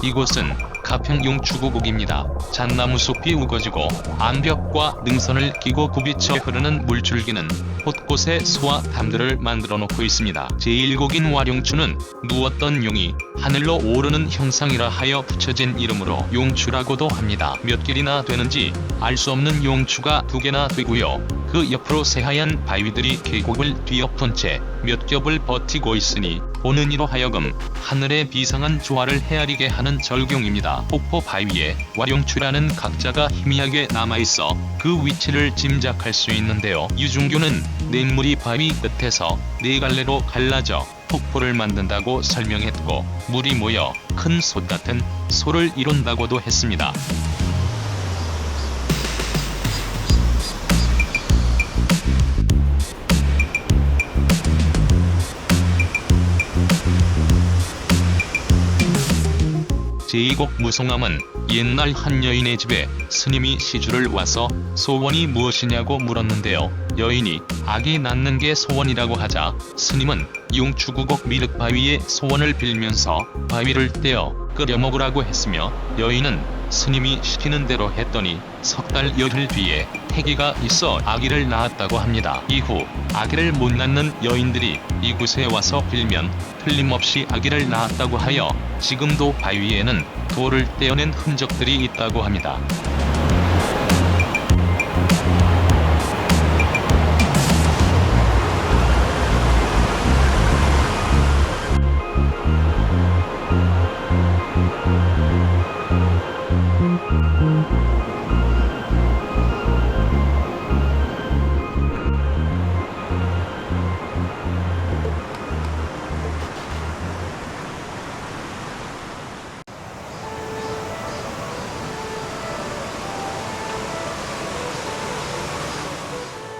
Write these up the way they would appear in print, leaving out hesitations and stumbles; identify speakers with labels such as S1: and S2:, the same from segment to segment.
S1: 이곳은 가평 용추구곡입니다. 잣나무 숲이 우거지고 암벽과 능선을 끼고 굽이쳐 흐르는 물줄기는 곳곳에 소와 담들을 만들어 놓고 있습니다. 제1곡인 와룡추는 누웠던 용이 하늘로 오르는 형상이라 하여 붙여진 이름으로 용추라고도 합니다. 몇 길이나 되는지 알 수 없는 용추가 2개나 되고요. 그 옆으로 새하얀 바위들이 계곡을 뒤엎은 채 몇 겹을 버티고 있으니 보는 이로 하여금 하늘의 비상한 조화를 헤아리게 하는 절경입니다. 폭포 바위에 와룡추라는 각자가 희미하게 남아있어 그 위치를 짐작할 수 있는데요. 유중교는 냇물이 바위 끝에서 4갈래로 갈라져 폭포를 만든다고 설명했고, 물이 모여 큰 솥 같은 소를 이룬다고도 했습니다. 제2곡 무송함은 옛날 한 여인의 집에 스님이 시주를 와서 소원이 무엇이냐고 물었는데요. 여인이 아기 낳는 게 소원이라고 하자 스님은 용추구곡 미륵바위에 소원을 빌면서 바위를 떼어 끓여 먹으라고 했으며, 여인은 스님이 시키는 대로 했더니 석 달 열흘 뒤에 태기가 있어 아기를 낳았다고 합니다. 이후 아기를 못 낳는 여인들이 이곳에 와서 빌면 틀림없이 아기를 낳았다고 하여 지금도 바위에는 돌을 떼어낸 흔적들이 있다고 합니다.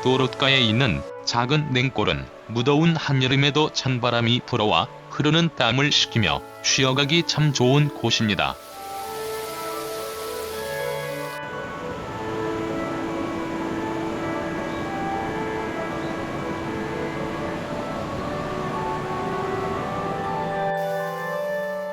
S1: 도롯가에 있는 작은 냉골은 무더운 한여름에도 찬바람이 불어와 흐르는 땀을 식히며 쉬어가기 참 좋은 곳입니다.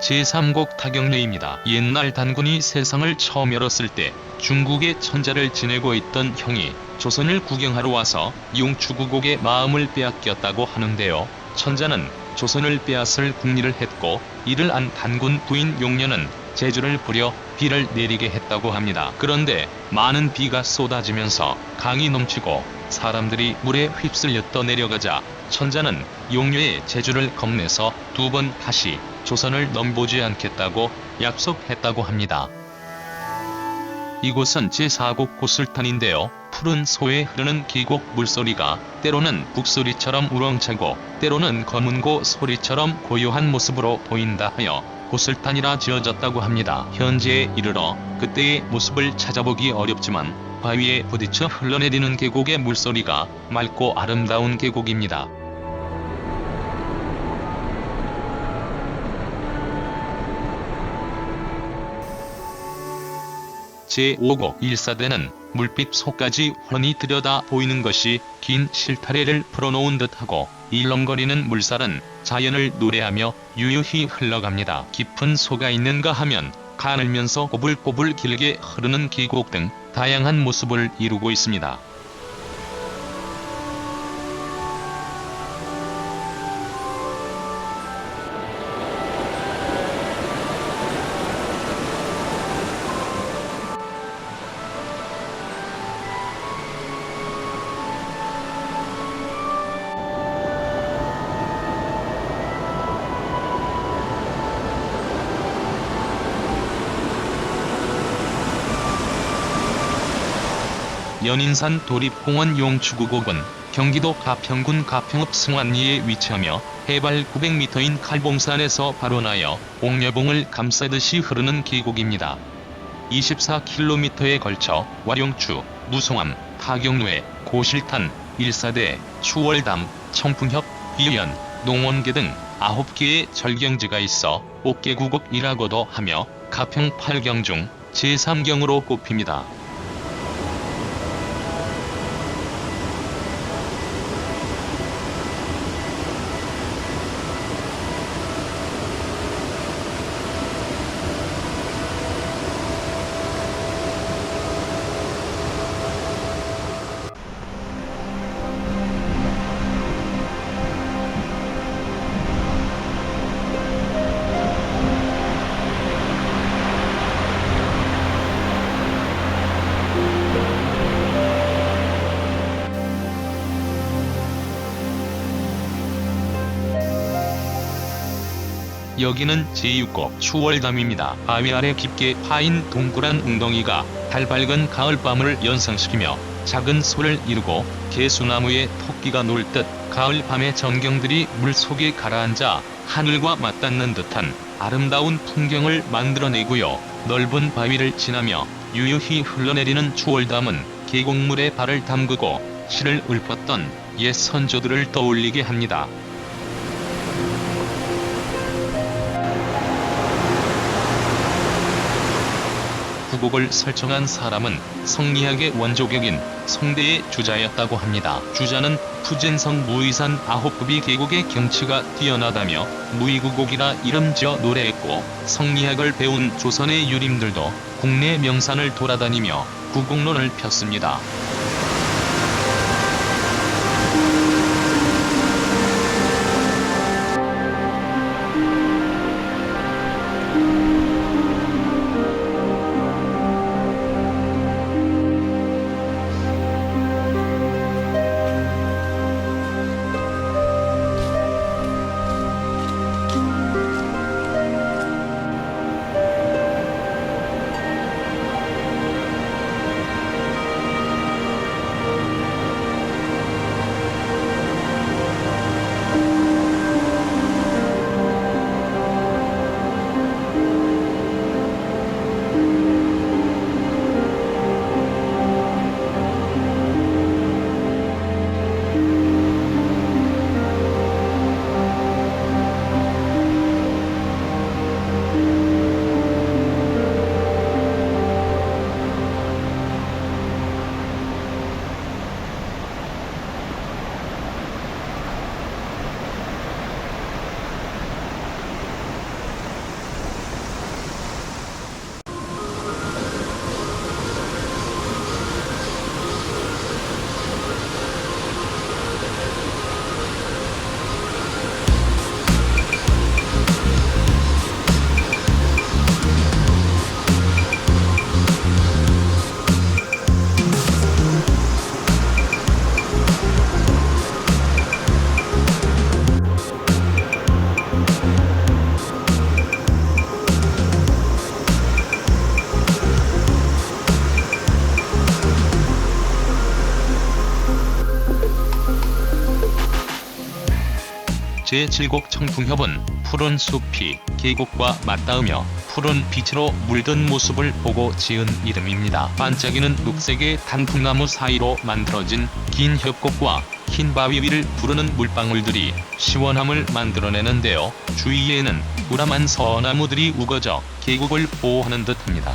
S1: 제3곡 타경례입니다. 옛날 단군이 세상을 처음 열었을 때 중국의 천자를 지내고 있던 형이 조선을 구경하러 와서 용추구곡의 마음을 빼앗겼다고 하는데요. 천자는 조선을 빼앗을 궁리를 했고, 이를 안 단군 부인 용녀는 제주를 부려 비를 내리게 했다고 합니다. 그런데 많은 비가 쏟아지면서 강이 넘치고 사람들이 물에 휩쓸려 떠내려가자 천자는 용녀의 제주를 겁내서 2번 다시 조선을 넘보지 않겠다고 약속했다고 합니다. 이곳은 제4곡 고슬탄인데요. 푸른 소에 흐르는 기곡 물소리가 때로는 북소리처럼 우렁차고 때로는 검은고 소리처럼 고요한 모습으로 보인다 하여 고슬탄이라 지어졌다고 합니다. 현재에 이르러 그때의 모습을 찾아보기 어렵지만 바위에 부딪혀 흘러내리는 계곡의 물소리가 맑고 아름다운 계곡입니다. 제5곡 일사대는 물빛 속까지 훤히 들여다 보이는 것이 긴 실타래를 풀어놓은 듯하고, 일렁거리는 물살은 자연을 노래하며 유유히 흘러갑니다. 깊은 소가 있는가 하면 가늘면서 꼬불꼬불 길게 흐르는 계곡 등 다양한 모습을 이루고 있습니다. 연인산 도립공원 용추구곡은 경기도 가평군 가평읍 승환리에 위치하며 해발 900m인 칼봉산에서 발원하여 옥녀봉을 감싸듯이 흐르는 계곡입니다. 24km에 걸쳐 와룡추, 무송함, 타경례, 고실탄, 일사대, 추월담, 청풍협, 비연, 농원계 등 9개의 절경지가 있어 옥계구곡이라고도 하며 가평 8경 중 제3경으로 꼽힙니다. 여기는 제6곡 추월담입니다. 바위 아래 깊게 파인 동그란 웅덩이가 달밝은 가을밤을 연상시키며 작은 소를 이루고 개수나무에 토끼가 놀 듯 가을 밤의 전경들이 물속에 가라앉아 하늘과 맞닿는 듯한 아름다운 풍경을 만들어내고요. 넓은 바위를 지나며 유유히 흘러내리는 추월담은 계곡물에 발을 담그고 실을 읊었던 옛 선조들을 떠올리게 합니다. 후곡을 설정한 사람은 성리학의 원조격인 성대의 주자였다고 합니다. 주자는 푸젠성 무의산 9급이 계곡의 경치가 뛰어나다며 무의구곡이라 이름지어 노래했고, 성리학을 배운 조선의 유림들도 국내 명산을 돌아다니며 구곡론을 폈습니다. 제7곡 청풍협은 푸른 숲이 계곡과 맞닿으며 푸른 빛으로 물든 모습을 보고 지은 이름입니다. 반짝이는 녹색의 단풍나무 사이로 만들어진 긴 협곡과 흰 바위 위를 부르는 물방울들이 시원함을 만들어내는데요. 주위에는 우람한 서나무들이 우거져 계곡을 보호하는 듯합니다.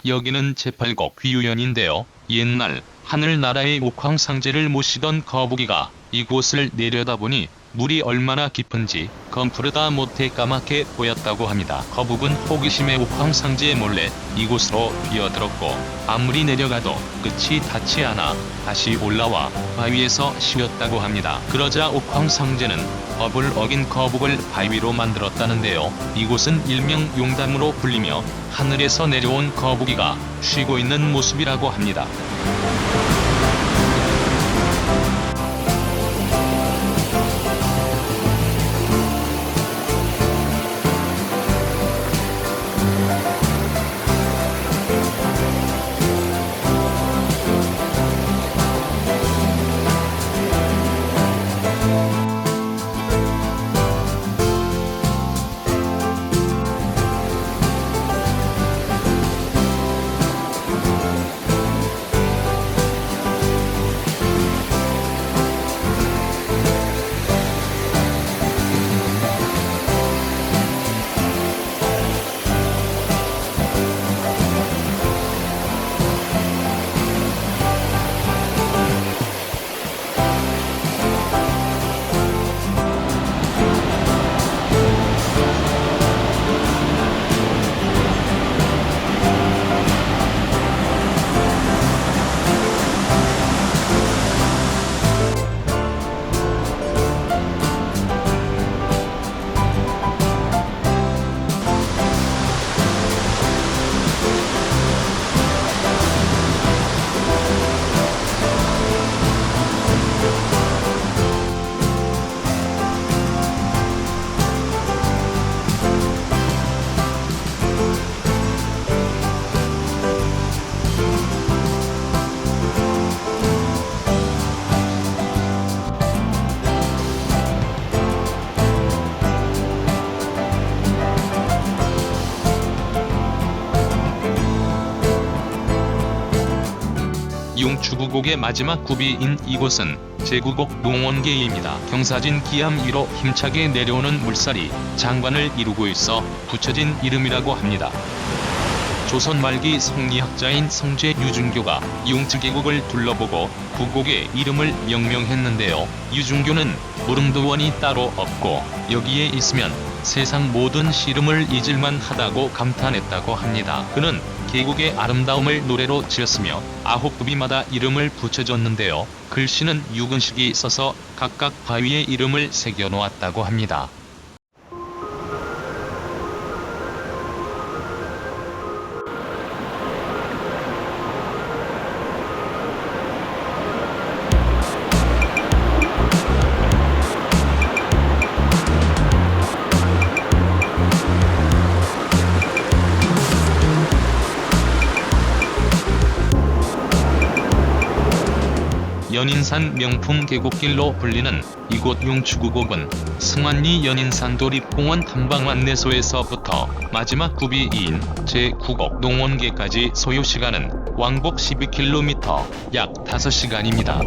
S1: 여기는 제8곡 귀유연인데요. 옛날 하늘나라의 옥황상제를 모시던 거북이가 이곳을 내려다보니 물이 얼마나 깊은지 검푸르다 못해 까맣게 보였다고 합니다. 거북은 호기심에 옥황상제에 몰래 이곳으로 뛰어들었고 아무리 내려가도 끝이 닿지 않아 다시 올라와 바위에서 쉬었다고 합니다. 그러자 옥황상제는 법을 어긴 거북을 바위로 만들었다는데요. 이곳은 일명 용담으로 불리며 하늘에서 내려온 거북이가 쉬고 있는 모습이라고 합니다. 주구곡의 마지막 구비인 이곳은 제구곡 농원계입니다. 경사진 기암 위로 힘차게 내려오는 물살이 장관을 이루고 있어 붙여진 이름이라고 합니다. 조선 말기 성리학자인 성제 유준교가 용츠계곡을 둘러보고 구곡의 이름을 명명했는데요. 유준교는 무릉도원이 따로 없고 여기에 있으면 세상 모든 시름을 잊을만 하다고 감탄했다고 합니다. 그는 계곡의 아름다움을 노래로 지었으며 9구비마다 이름을 붙여줬는데요. 글씨는 유근식이 써서 각각 바위에 이름을 새겨놓았다고 합니다. 연인산 명품 계곡길로 불리는 이곳 용추구곡은 승완리 연인산 도립공원 탐방 안내소에서부터 마지막 구비인 제9곡 농원계까지 소요시간은 왕복 12km, 약 5시간입니다.